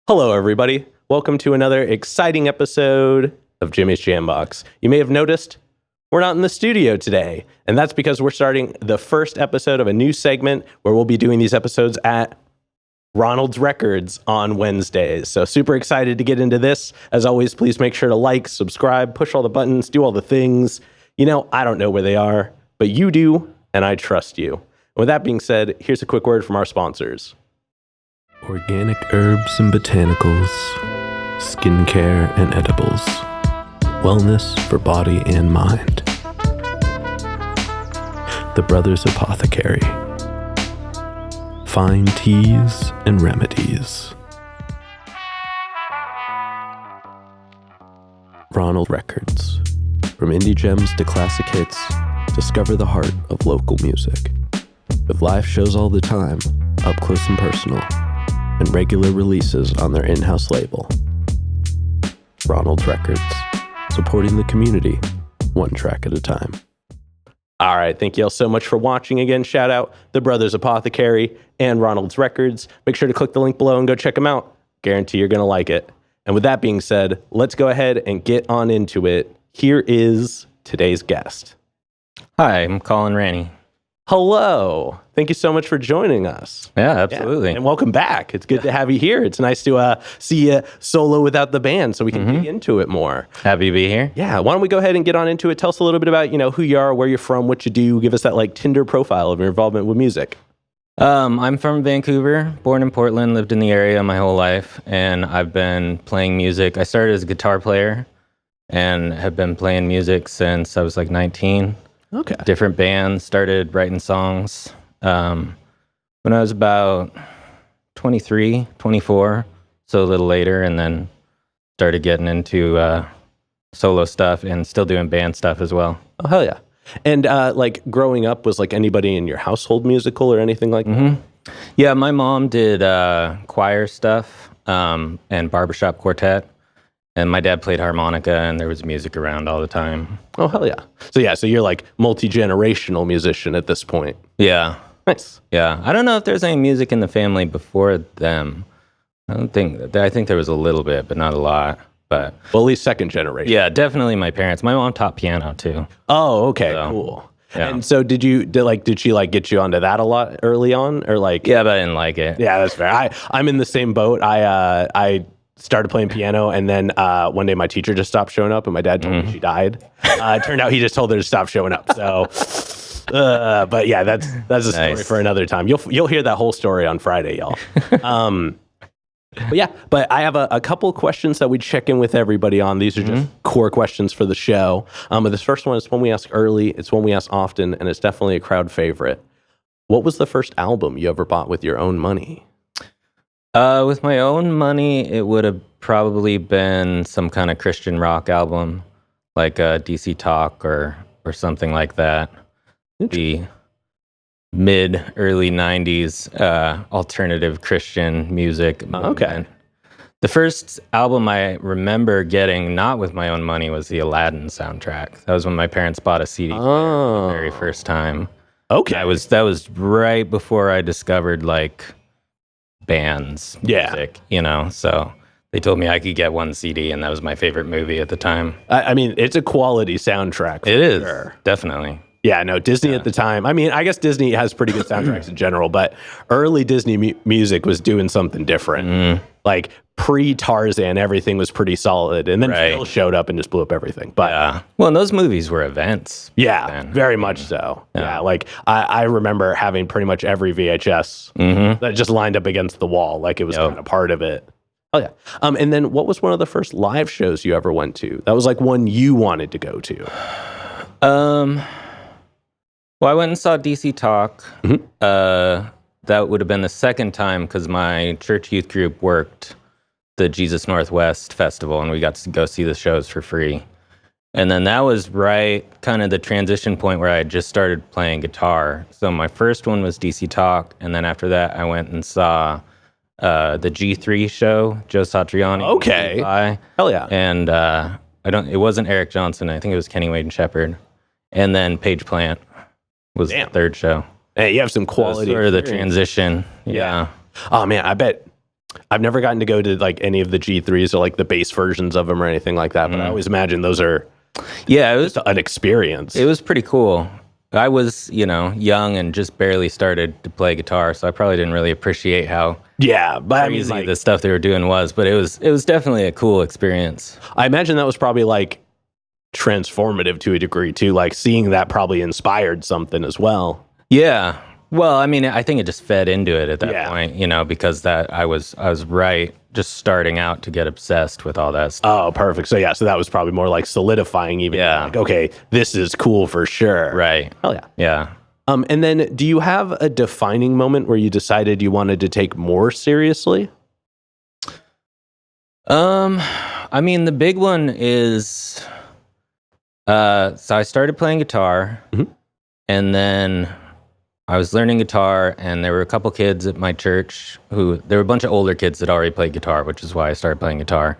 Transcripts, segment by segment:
Hello, everybody. Welcome to another exciting episode of Jimmy's Jambox. You may have noticed we're not in the studio today, and that's because we're starting the first episode of a new segment where we'll be doing these episodes at Ronald Records on Wednesdays. So super excited to get into this. As always, please make sure to like, subscribe, push all the buttons, do all the things. You know, I don't know where they are, but you do, and I trust you. And with that being said, here's a quick word from our sponsors. Organic herbs and botanicals, skincare and edibles, wellness for body and mind. The Brothers Apothecary. Fine teas and remedies. Ronald Records. From indie gems to classic hits, discover the heart of local music. With live shows all the time, up close and personal, and regular releases on their in-house label. Ronald Records, supporting the community, one track at a time. All right, thank you all so much for watching. Again, shout out The Brothers Apothecary and Ronald's Records. Make sure to click the link below and go check them out. Guarantee you're going to like it. And with that being said, let's go ahead and get on into it. Here is today's guest. Hi, I'm Colin Ranney. Hello. Thank you so much for joining us. Yeah, absolutely. Yeah, and welcome back. It's good to have you here. It's nice to see you solo without the band so we can dig into it more. Happy to be here. Yeah. Why don't we go ahead and get on into it? Tell us a little bit about, who you are, where you're from, what you do. Give us that Tinder profile of your involvement with music. I'm from Vancouver, born in Portland, lived in the area my whole life, and I've been playing music. I started as a guitar player and have been playing music since I was 19. Okay. Different bands, started writing songs when I was about 23, 24, so a little later, and then started getting into solo stuff and still doing band stuff as well. Oh, hell yeah. And growing up, was anybody in your household musical or anything like that? Yeah, my mom did choir stuff and barbershop quartet. And my dad played harmonica, and there was music around all the time. Oh, hell yeah. So you're multi-generational musician at this point. Yeah. Nice. Yeah. I don't know if there's any music in the family before them. I think there was a little bit, but not a lot. But well, at least second generation. Yeah, definitely my parents. My mom taught piano too. Oh, okay, so, cool. Yeah. And so did she get you onto that a lot early on, or Yeah, but I didn't like it. Yeah, that's fair. I'm in the same boat. I started playing piano, and then one day my teacher just stopped showing up, and my dad told me she died. It turned out he just told her to stop showing up. So, but yeah, that's a story for another time. You'll hear that whole story on Friday, y'all. But I have a couple of questions that we check in with everybody on. These are just core questions for the show. But this first one is one we ask early. It's one we ask often, and it's definitely a crowd favorite. What was the first album you ever bought with your own money? With my own money, it would have probably been some kind of Christian rock album, like DC Talk or something like that. The early 90s alternative Christian music movement. Okay. The first album I remember getting, not with my own money, was the Aladdin soundtrack. That was when my parents bought a CD for the very first time. Okay. That was right before I discovered bands music, so they told me I could get one CD, and that was my favorite movie at the time. I mean, it's a quality soundtrack. It is, sure. Definitely. Yeah, no, Disney at the time. I mean, I guess Disney has pretty good soundtracks in general, but early Disney music was doing something different. Pre-Tarzan, everything was pretty solid, and then Phil showed up and just blew up everything. But well, those movies were events. Yeah, very much so. Yeah, I remember having pretty much every VHS that just lined up against the wall, it was kind of part of it. Oh yeah. And then what was one of the first live shows you ever went to? That was one you wanted to go to. Well, I went and saw DC Talk. That would have been the second time because my church youth group worked the Jesus Northwest Festival, and we got to go see the shows for free. And then that was right kind of the transition point where I had just started playing guitar. So my first one was DC Talk, and then after that I went and saw the G3 show, Joe Satriani. Okay. Hell yeah. And it wasn't Eric Johnson, I think it was Kenny Wade and Shepherd. And then Paige Plant was the third show. Hey, you have some quality. Sort of the transition. Yeah. Oh man, I bet I've never gotten to go to like any of the G3s or like the bass versions of them or anything like that, but I always imagine those are it was an experience. It was pretty cool. I was, young and just barely started to play guitar, so I probably didn't really appreciate how but crazy the stuff they were doing was, but it was definitely a cool experience. I imagine that was probably like transformative to a degree too, like seeing that probably inspired something as well. Yeah. Well, I mean, I think it just fed into it at that point, because that I was right just starting out to get obsessed with all that stuff. Oh, perfect. So that was probably more like solidifying even. Yeah. Like, okay, this is cool for sure. Right. Hell yeah. Yeah. And then do you have a defining moment where you decided you wanted to take more seriously? I mean, the big one is, so I started playing guitar, and then I was learning guitar, and there were a couple kids at my church there were a bunch of older kids that already played guitar, which is why I started playing guitar.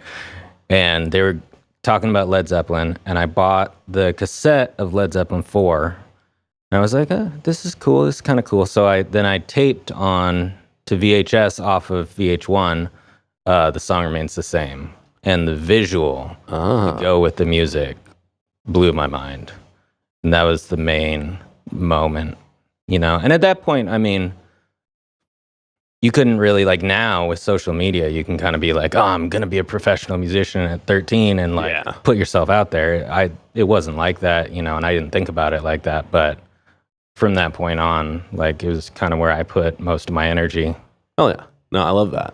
And they were talking about Led Zeppelin, and I bought the cassette of Led Zeppelin 4. And I was like, this is cool. This is kind of cool. So I taped on to VHS off of VH1, The Song Remains the Same. And the visual to go with the music blew my mind. And that was the main moment. And at that point, I mean, you couldn't really, like now with social media, you can kind of be like, oh, I'm going to be a professional musician at 13 and like put yourself out there. It wasn't like that, and I didn't think about it like that. But from that point on, like it was kind of where I put most of my energy. Oh yeah. No, I love that.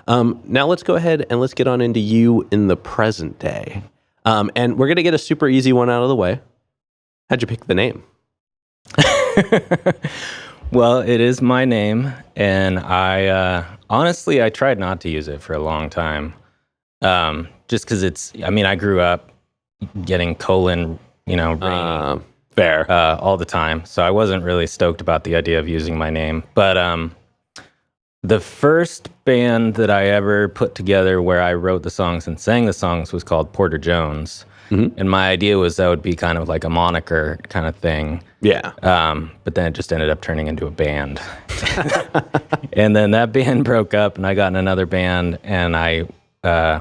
Now let's go ahead and let's get on into you in the present day. And we're going to get a super easy one out of the way. How'd you pick the name? Well, it is my name, and I honestly I tried not to use it for a long time, just because I grew up getting Colin, Ranney, fair, all the time, so I wasn't really stoked about the idea of using my name. But the first band that I ever put together where I wrote the songs and sang the songs was called Porter Jones. And my idea was that would be kind of like a moniker kind of thing. Yeah. But then it just ended up turning into a band. And then that band broke up, and I got in another band, and I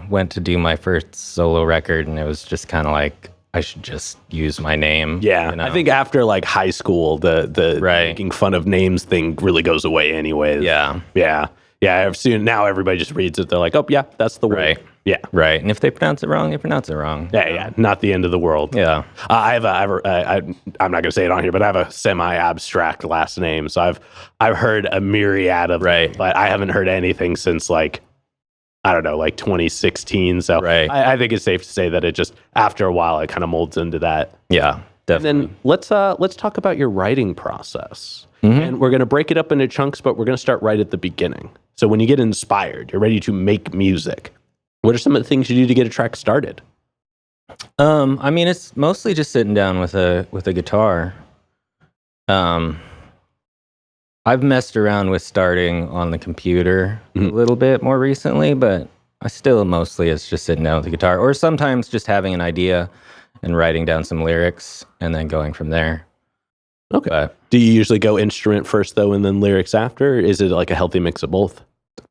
went to do my first solo record, and it was just kind of like, I should just use my name. Yeah. I think after like high school, the making fun of names thing really goes away anyways. Yeah. Yeah. Yeah. I've seen now everybody just reads it. They're like, oh, yeah, that's the word. Right. Yeah. Right. And if they pronounce it wrong, they pronounce it wrong. Yeah. Yeah. Not the end of the world. Yeah. I'm not going to say it on here, but I have a semi-abstract last name. So I've heard a myriad of them, but I haven't heard anything since like, I don't know, like 2016. So I think it's safe to say that it just, after a while, it kind of molds into that. Yeah, definitely. And then let's talk about your writing process. And we're going to break it up into chunks, but we're going to start right at the beginning. So when you get inspired, you're ready to make music. What are some of the things you do to get a track started? I mean, it's mostly just sitting down with a guitar. I've messed around with starting on the computer a little bit more recently, but I still mostly it's just sitting down with the guitar, or sometimes just having an idea and writing down some lyrics and then going from there. Okay. But do you usually go instrument first though, and then lyrics after? Or is it like a healthy mix of both?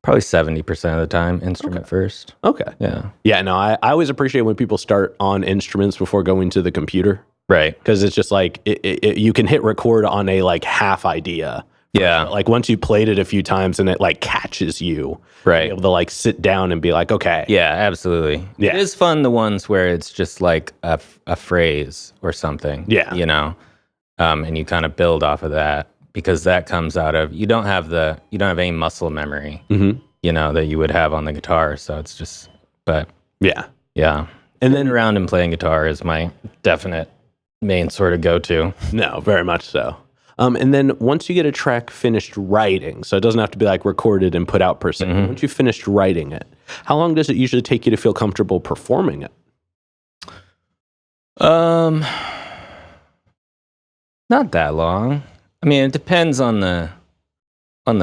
Probably 70% of the time, instrument first. Okay. Yeah. Yeah, no, I always appreciate when people start on instruments before going to the computer. Right. Because it's just like, you can hit record on a like half idea. Yeah. Like once you played it a few times and it like catches you. Right. Be able to like sit down and be like, okay. Yeah, absolutely. Yeah. It is fun, the ones where it's just like a phrase or something. Yeah. And you kind of build off of that. Because that comes out of you don't have any muscle memory, that you would have on the guitar. So it's just, but yeah. And then around and playing guitar is my definite main sort of go-to. No, very much so. And then once you get a track finished writing, so it doesn't have to be like recorded and put out per se. Once you finished writing it, how long does it usually take you to feel comfortable performing it? Um, Not that long. I mean, it depends on the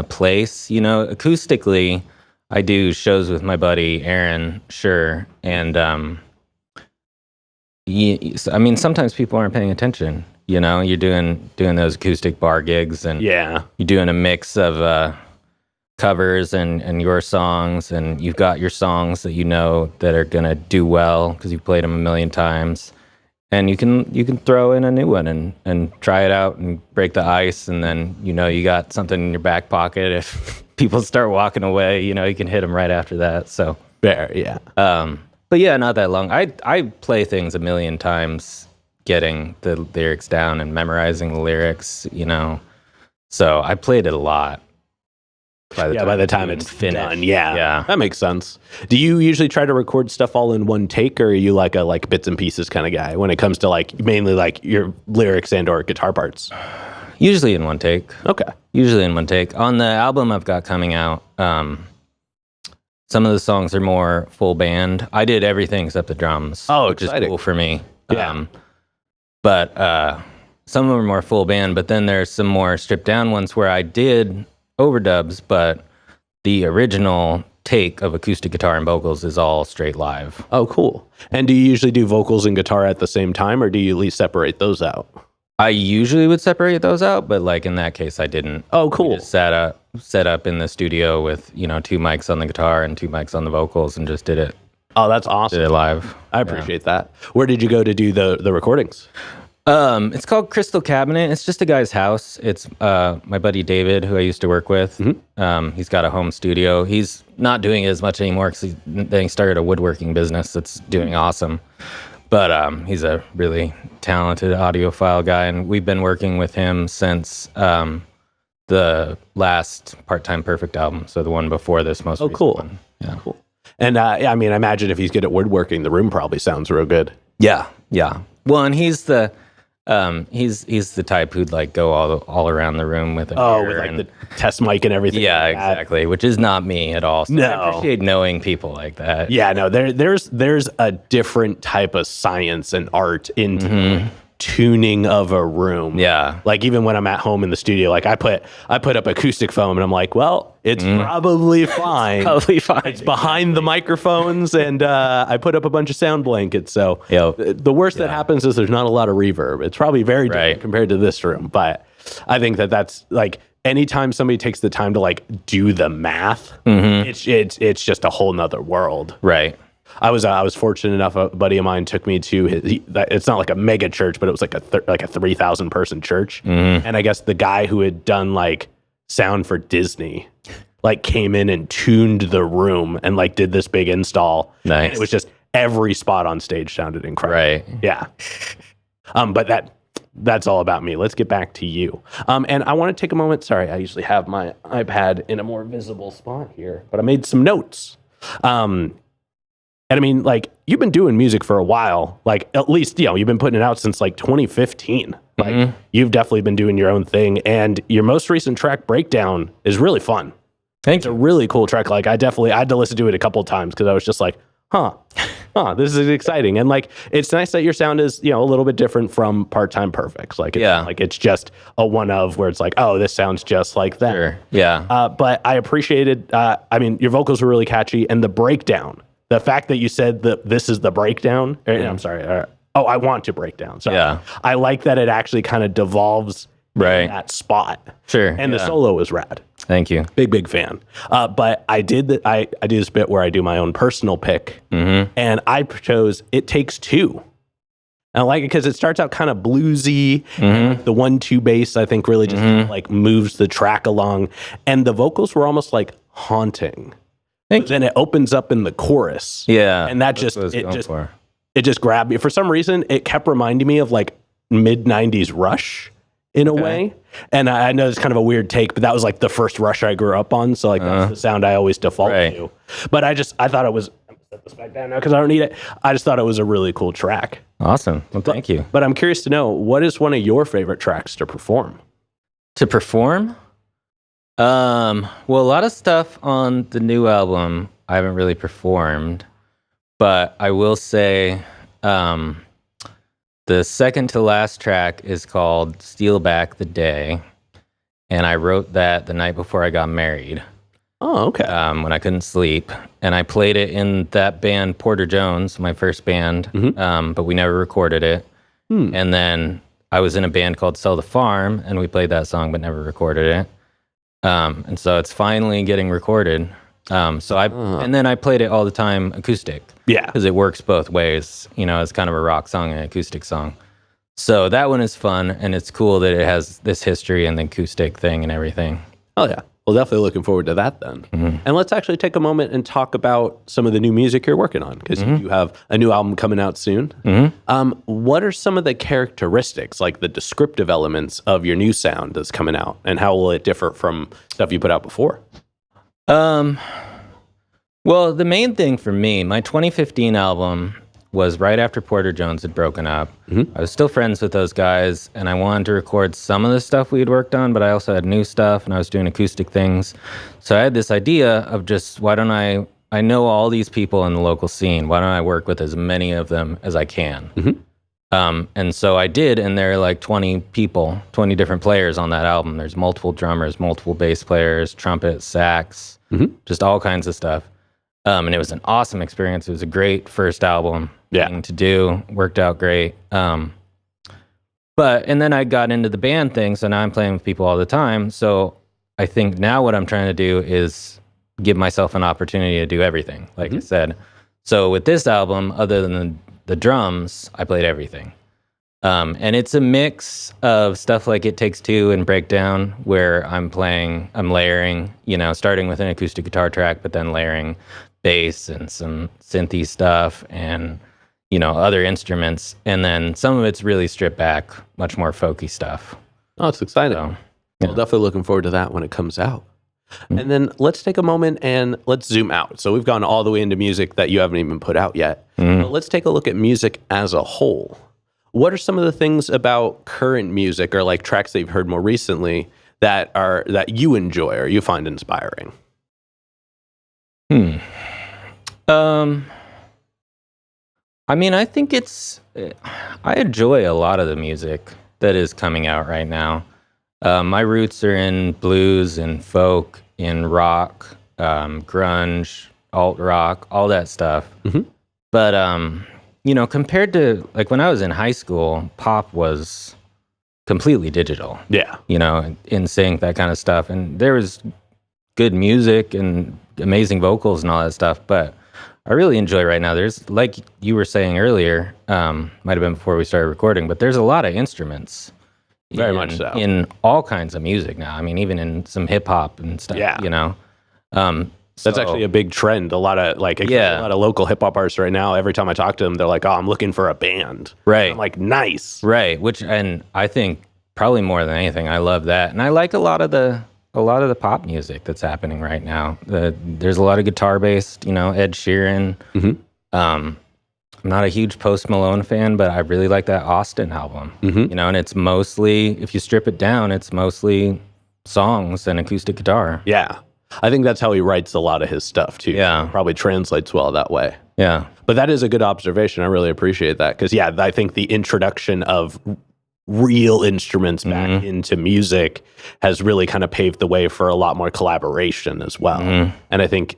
place. You know, acoustically, I do shows with my buddy Aaron, sure, and I mean, sometimes people aren't paying attention. You know, you're doing those acoustic bar gigs, and Yeah. you're doing a mix of covers and your songs, and you've got your songs that you know that are gonna do well because you've played them a million times, and you can throw in a new one and try it out and break the ice, and then you know you got something in your back pocket if people start walking away. You know, you can hit them right after that. So Fair, yeah. but yeah, not that long. I play things a million times, getting the lyrics down and memorizing the lyrics, you know. So I played it a lot. By the time it's finished. done, yeah. Yeah. That makes sense. Do you usually try to record stuff all in one take, or are you like a bits and pieces kind of guy when it comes to like mainly like your lyrics and or guitar parts? Usually in one take. Okay. Usually in one take. On the album I've got coming out, some of the songs are more full band. I did everything except the drums. Oh, which exciting. is cool for me. Yeah. But some of them are more full band, but then there's some more stripped down ones where I did overdubs, but the original take of acoustic guitar and vocals is all straight live. Oh, cool. And do you usually do vocals and guitar at the same time, or do you at least separate those out? I usually would separate those out, but like in that case I didn't. Oh, We cool. just set up in the studio with, you know, 2 mics on the guitar and 2 mics on the vocals and just did it Oh, that's awesome. live. I appreciate that. Where did you go to do the recordings? It's called Crystal Cabinet. It's just a guy's house. It's my buddy David, who I used to work with. He's got a home studio. He's not doing it as much anymore because he started a woodworking business that's doing awesome. But he's a really talented audiophile guy, and we've been working with him since the last Part-Time Perfect album, so the one before this most recent cool. one. Yeah. Cool. And I mean, I imagine if he's good at woodworking, the room probably sounds real good. Yeah. Well, and he's the type who'd like go all around the room with a Oh, mirror with like and, the test mic and everything. yeah, like that. exactly, which is not me at all. So No. I appreciate knowing people like that. Yeah, no, there's a different type of science and art into tuning of a room. Yeah. Like even when I'm at home in the studio, like I put up acoustic foam and I'm like, well, it's probably fine. Probably fine. It's behind the microphones, and I put up a bunch of sound blankets. So Yep. the worst that happens is there's not a lot of reverb. It's probably very different Right. compared to this room. But I think that's like anytime somebody takes the time to like do the math, it's just a whole nother world. Right. I was fortunate enough. A buddy of mine took me to it's not like a mega church, but it was like a 3,000 person church. And I guess the guy who had done like sound for Disney, like came in and tuned the room and like did this big install. Nice. And it was just every spot on stage sounded incredible. Right. Yeah. But that's all about me. Let's get back to you. And I want to take a moment. Sorry, I usually have my iPad in a more visible spot here, but I made some notes. And I mean, like, you've been doing music for a while. Like, at least, you know, you've been putting it out since like 2015. Like, you've definitely been doing your own thing. And your most recent track, Breakdown, is really fun. Thank It's a really cool track. Like, I had to listen to it a couple of times because I was just like, this is exciting. And like, it's nice that your sound is, you know, a little bit different from Part-Time Perfects. Like, it's not like it's just a one of where it's like, oh, this sounds just like that. Sure. Yeah. But I appreciated, I mean, your vocals were really catchy, and the breakdown. The fact that you said that this is the breakdown, I'm sorry. I want to break down. So Yeah. I like that it actually kind of devolves Right. in that spot. Sure. And the solo was rad. Thank you. Big fan. But I did I do this bit where I do my own personal pick, and I chose It Takes Two. And I like it because it starts out kind of bluesy. And like the 1-2 bass, I think, really just kind of like moves the track along. And the vocals were almost like haunting. Then it opens up in the chorus. Yeah. And that that's what I was going for. it just grabbed me. For some reason, it kept reminding me of like mid-90s Rush in a way. And I know it's kind of a weird take, but that was like the first Rush I grew up on. So like that's the sound I always default to. But I thought it was, I'm gonna set this back down now because I don't need it. I just thought it was a really cool track. Awesome. Well, thank you. But I'm curious to know, what is one of your favorite tracks to perform? To perform? Well, a lot of stuff on the new album I haven't really performed, but I will say The second to last track is called Steal Back the Day. And I wrote that the night before I got married. Oh, okay. When I couldn't sleep. And I played it in that band, Porter Jones, my first band, but we never recorded it. And then I was in a band called Sell the Farm, and we played that song but never recorded it. And so it's finally getting recorded. And then I played it all the time acoustic. Yeah. Because it works both ways. You know, it's kind of a rock song and an acoustic song. So that one is fun, and it's cool that it has this history and the acoustic thing and everything. Oh, yeah. Well, definitely looking forward to that then. And let's actually take a moment and talk about some of the new music you're working on, because you have a new album coming out soon. What are some of the characteristics, like the descriptive elements of your new sound that's coming out, and how will it differ from stuff you put out before? Well, the main thing for me, my 2015 album was right after Porter Jones had broken up. I was still friends with those guys, and I wanted to record some of the stuff we had worked on, but I also had new stuff, and I was doing acoustic things. So I had this idea of just, why don't I know all these people in the local scene, why don't I work with as many of them as I can? And so I did, and there are like 20 people, 20 different players on that album. There's multiple drummers, multiple bass players, trumpet, sax, just all kinds of stuff. And it was an awesome experience. It was a great first album thing to do. Worked out great. And then I got into the band thing, so now I'm playing with people all the time. So I think now what I'm trying to do is give myself an opportunity to do everything, like I said. So with this album, other than the drums, I played everything. And it's a mix of stuff like It Takes Two and Breakdown, where I'm layering, starting with an acoustic guitar track, but then layering bass and some synthy stuff and, other instruments. And then some of it's really stripped back, much more folky stuff. Oh, it's exciting. So, Well, definitely looking forward to that when it comes out. And then let's take a moment and let's zoom out. So we've gone all the way into music that you haven't even put out yet. But let's take a look at music as a whole. What are some of the things about current music or like tracks that you've heard more recently that you enjoy or you find inspiring? I think I enjoy a lot of the music that is coming out right now. My roots are in blues and folk, in rock, grunge, alt rock, all that stuff. But, compared to like when I was in high school, pop was completely digital. Yeah. In sync, that kind of stuff. And there was good music and amazing vocals and all that stuff. But I really enjoy right now. There's, like you were saying earlier, might have been before we started recording, but there's a lot of instruments. Very much so. In all kinds of music now. I mean, even in some hip hop and stuff, That's actually a big trend. A lot of local hip hop artists right now, every time I talk to them, they're like, "Oh, I'm looking for a band." Right. I'm like, "Nice." Right. And I think probably more than anything, I love that. And I like a lot of the pop music that's happening right now. There's a lot of guitar based, Ed Sheeran. I'm not a huge Post Malone fan, but I really like that Austin album. And it's mostly, if you strip it down, it's mostly songs and acoustic guitar. Yeah. I think that's how he writes a lot of his stuff too. Yeah. Probably translates well that way. Yeah. But that is a good observation. I really appreciate that. Because, I think the introduction of real instruments back into music has really kind of paved the way for a lot more collaboration as well. And I think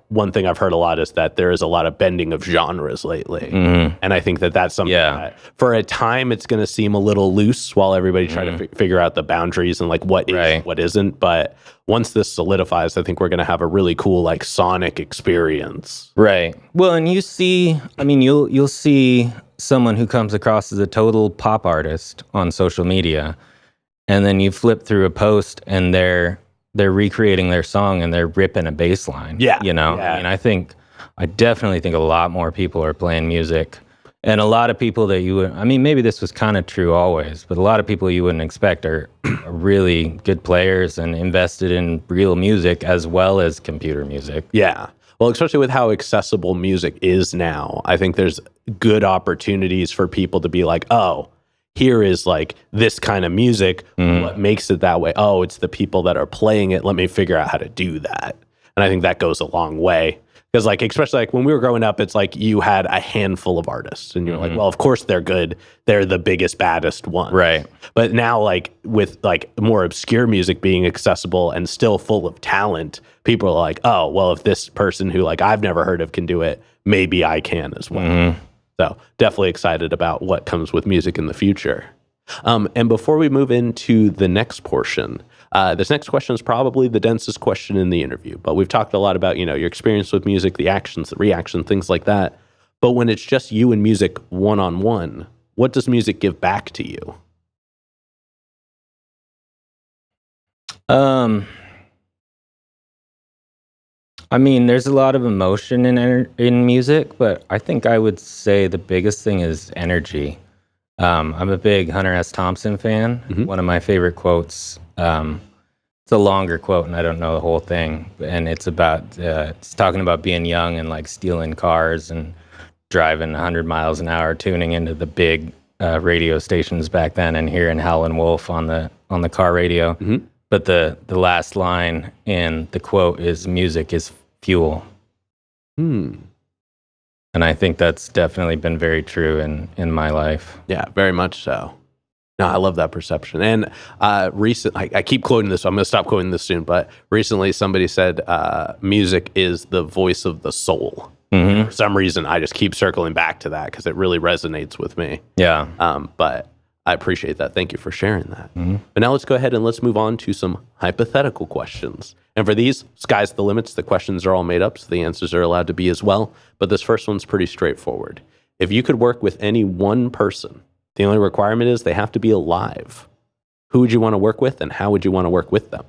one thing I've heard a lot is that there is a lot of bending of genres lately. And I think that's something that for a time it's going to seem a little loose while everybody try to figure out the boundaries and like what is, what isn't. But once this solidifies, I think we're going to have a really cool like sonic experience. Right. Well, and you'll see someone who comes across as a total pop artist on social media, and then you flip through a post and they're recreating their song and they're ripping a bass line. Yeah. I definitely think a lot more people are playing music, and a lot of people that maybe this was kind of true always, but a lot of people you wouldn't expect are really good players and invested in real music as well as computer music. Yeah. Well, especially with how accessible music is now, I think there's good opportunities for people to be like, oh, here is like this kind of music. What makes it that way? Oh, it's the people that are playing it. Let me figure out how to do that. And I think that goes a long way. Because like, especially like when we were growing up, it's like you had a handful of artists and you're like, well, of course they're good. They're the biggest, baddest one. Right. But now like with like more obscure music being accessible and still full of talent, people are like, oh, well, if this person who like I've never heard of can do it, maybe I can as well. So definitely excited about what comes with music in the future. And before we move into the next portion, this next question is probably the densest question in the interview, but we've talked a lot about, your experience with music, the actions, the reaction, things like that. But when it's just you and music one-on-one, what does music give back to you? I mean, there's a lot of emotion in music, but I think I would say the biggest thing is energy. I'm a big Hunter S. Thompson fan. One of my favorite quotes, it's a longer quote and I don't know the whole thing, and it's talking about being young and like stealing cars and driving 100 miles an hour, tuning into the big radio stations back then and hearing Howlin' Wolf on the car radio. But the last line in the quote is music is fuel. And I think that's definitely been very true in my life. Yeah, very much so. No, I love that perception. And I keep quoting this, so I'm going to stop quoting this soon, but recently somebody said music is the voice of the soul. For some reason, I just keep circling back to that because it really resonates with me. Yeah. But I appreciate that. Thank you for sharing that. But now let's go ahead and let's move on to some hypothetical questions. And for these, sky's the limits. The questions are all made up, so the answers are allowed to be as well. But this first one's pretty straightforward. If you could work with any one person, the only requirement is they have to be alive. Who would you want to work with, and how would you want to work with them?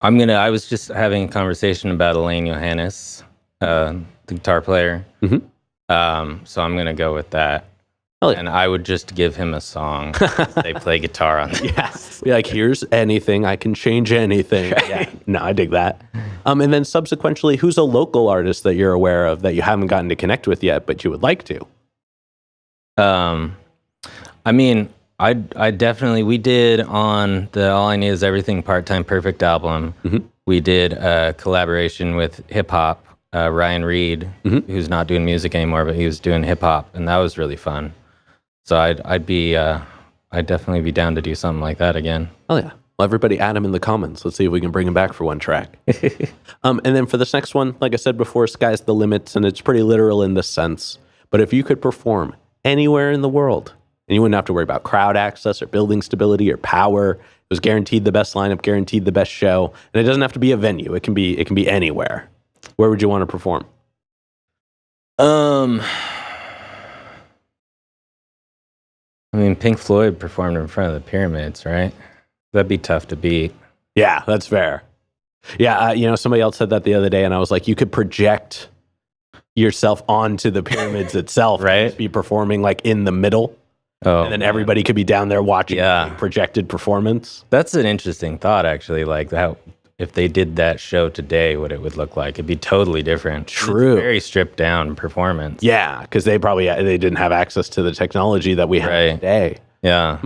I was just having a conversation about Elaine Johannes, the guitar player. So I'm going to go with that. Oh, yeah. And I would just give him a song. They play guitar on the Yes. Be like, here's anything. I can change anything. Right. Yeah. No, I dig that. And then subsequently, who's a local artist that you're aware of that you haven't gotten to connect with yet, but you would like to? I mean, I definitely, we did on the All I Need Is Everything Part-Time Perfect album, we did a collaboration with hip hop, Ryan Reed, who's not doing music anymore, but he was doing hip hop, and that was really fun. So I'd definitely be down to do something like that again. Oh yeah. Well, everybody add him in the comments. Let's see if we can bring him back for one track. And then for this next one, like I said before, sky's the limits, and it's pretty literal in this sense. But if you could perform anywhere in the world, and you wouldn't have to worry about crowd access or building stability or power, it was guaranteed the best lineup, guaranteed the best show, and it doesn't have to be a venue. It can be anywhere. Where would you want to perform? I mean, Pink Floyd performed in front of the pyramids, right? That'd be tough to beat. Yeah, that's fair. Yeah, somebody else said that the other day, and I was like, you could project yourself onto the pyramids itself, right? And just be performing like in the middle, and then everybody could be down there watching the projected performance. That's an interesting thought, actually. Like how if they did that show today, what it would look like. It'd be totally different. True. It's a very stripped down performance. Yeah, because they didn't have access to the technology that we have today. Yeah.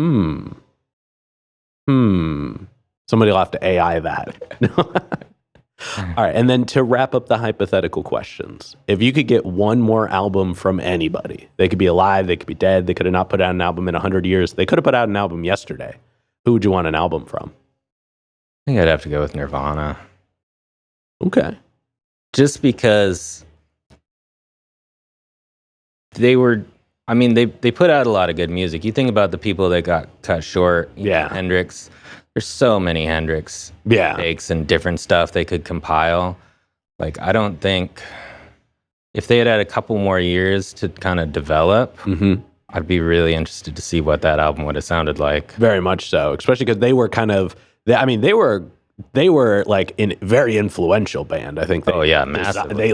Somebody will have to AI that. All right, and then to wrap up the hypothetical questions, if you could get one more album from anybody, they could be alive, they could be dead, they could have not put out an album in 100 years, they could have put out an album yesterday. Who would you want an album from? I think I'd have to go with Nirvana. Okay. Just because they put out a lot of good music. You think about the people that got cut short. Hendrix. There's so many Hendrix takes and different stuff they could compile. Like, I don't think if they had a couple more years to kind of develop, I'd be really interested to see what that album would have sounded like. Very much so, especially because they were they were like a very influential band. I think. Massively.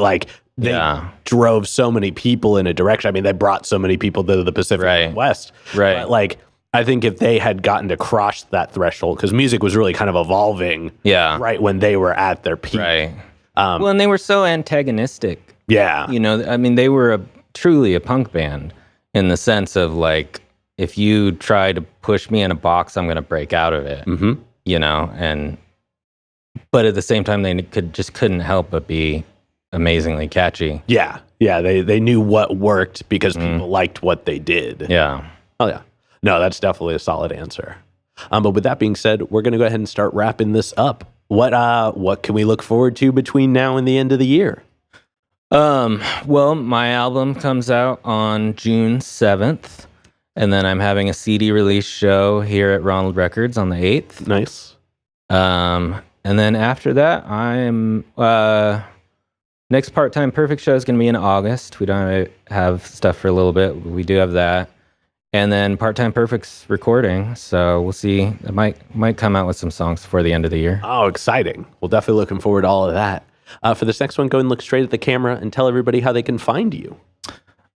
They drove so many people in a direction. I mean, they brought so many people to the Pacific Northwest. Right. But like, I think if they had gotten to cross that threshold, because music was really kind of evolving. Right when they were at their peak. Right. Well, and they were so antagonistic. Yeah. I mean, they were truly a punk band in the sense of like, if you try to push me in a box, I'm going to break out of it. But at the same time, they couldn't help but be amazingly catchy. Yeah. They knew what worked because people liked what they did. Yeah. Oh yeah. No, that's definitely a solid answer. But with that being said, we're going to go ahead and start wrapping this up. What can we look forward to between now and the end of the year? Well, my album comes out on June 7th, and then I'm having a CD release show here at Ronald Records on the 8th. Nice. And then after that, I'm next Part-Time Perfect show is going to be in August. We don't have stuff for a little bit. We do have that. And then Part-Time Perfect's recording, so we'll see. It might come out with some songs before the end of the year. Oh, exciting. Well, definitely looking forward to all of that. For this next one, go and look straight at the camera and tell everybody how they can find you.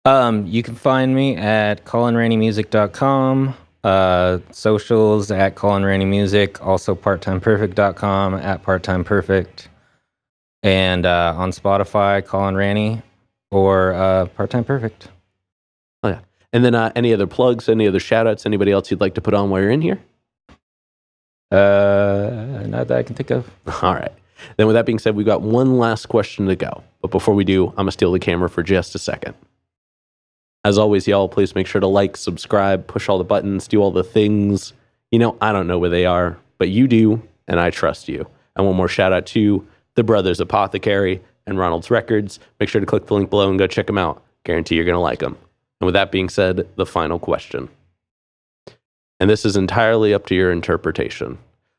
You can find me at colinrannymusic.com, socials at Colin Ranney Music, also parttimeperfect.com at parttimeperfect, and on Spotify, Colin Ranney or Part-Time Perfect. Oh, yeah. And then any other plugs, any other shout-outs, anybody else you'd like to put on while you're in here? Not that I can think of. All right. Then with that being said, we've got one last question to go. But before we do, I'm going to steal the camera for just a second. As always, y'all, please make sure to like, subscribe, push all the buttons, do all the things. I don't know where they are, but you do, and I trust you. And one more shout-out to the Brothers Apothecary and Ronald Records. Make sure to click the link below and go check them out. Guarantee you're going to like them. And with that being said, the final question. And this is entirely up to your interpretation.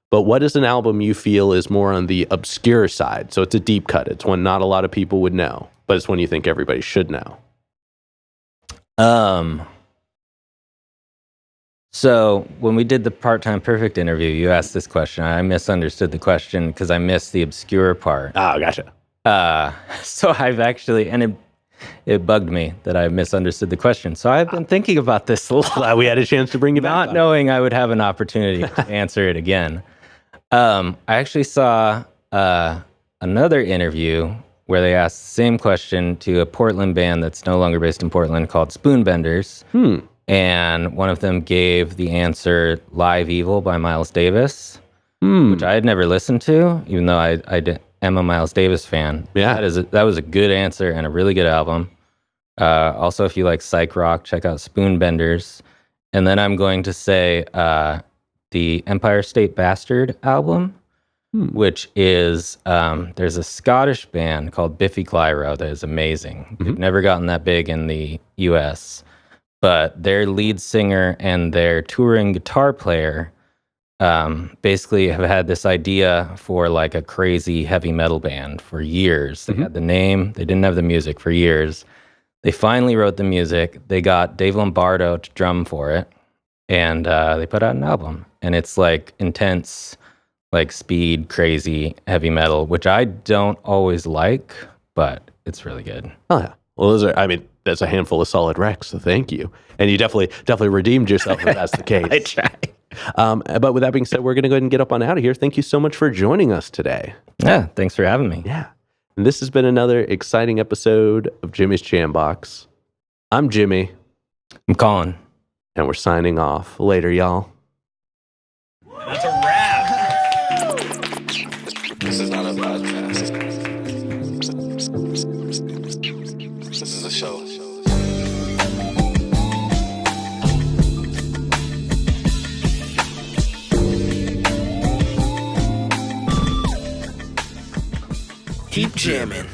But what is an album you feel is more on the obscure side? So it's a deep cut. It's one not a lot of people would know, but it's one you think everybody should know. So when we did the Part-Time Perfect interview, you asked this question. I misunderstood the question because I missed the obscure part. Oh, gotcha. So I've actually, and it bugged me that I misunderstood the question. So I've been thinking about this a lot. Glad we had a chance to bring you back. Not knowing I would have an opportunity to answer it again. I actually saw another interview where they asked the same question to a Portland band that's no longer based in Portland called Spoonbenders. And one of them gave the answer Live Evil by Miles Davis, which I had never listened to, even though I am a Miles Davis fan. Yeah. That was a good answer and a really good album. Also, if you like psych rock, check out Spoonbenders. And then I'm going to say the Empire State Bastard album, which is, there's a Scottish band called Biffy Clyro that is amazing. They've never gotten that big in the US, but their lead singer and their touring guitar player basically have had this idea for like a crazy heavy metal band for years. They had the name, they didn't have the music for years. They finally wrote the music. They got Dave Lombardo to drum for it, and they put out an album. And it's like intense, like speed, crazy heavy metal, which I don't always like, but it's really good. Oh, yeah. Well, that's a handful of solid recs, so thank you. And you definitely redeemed yourself if that's the case. I try. But with that being said, we're going to go ahead and get up on out of here. Thank you so much for joining us today. Yeah, thanks for having me. Yeah. And this has been another exciting episode of Jimmy's Jambox. I'm Jimmy. I'm Colin. And we're signing off. Later, y'all. That's a wrap. This is not a podcast. This is a show. Keep jamming.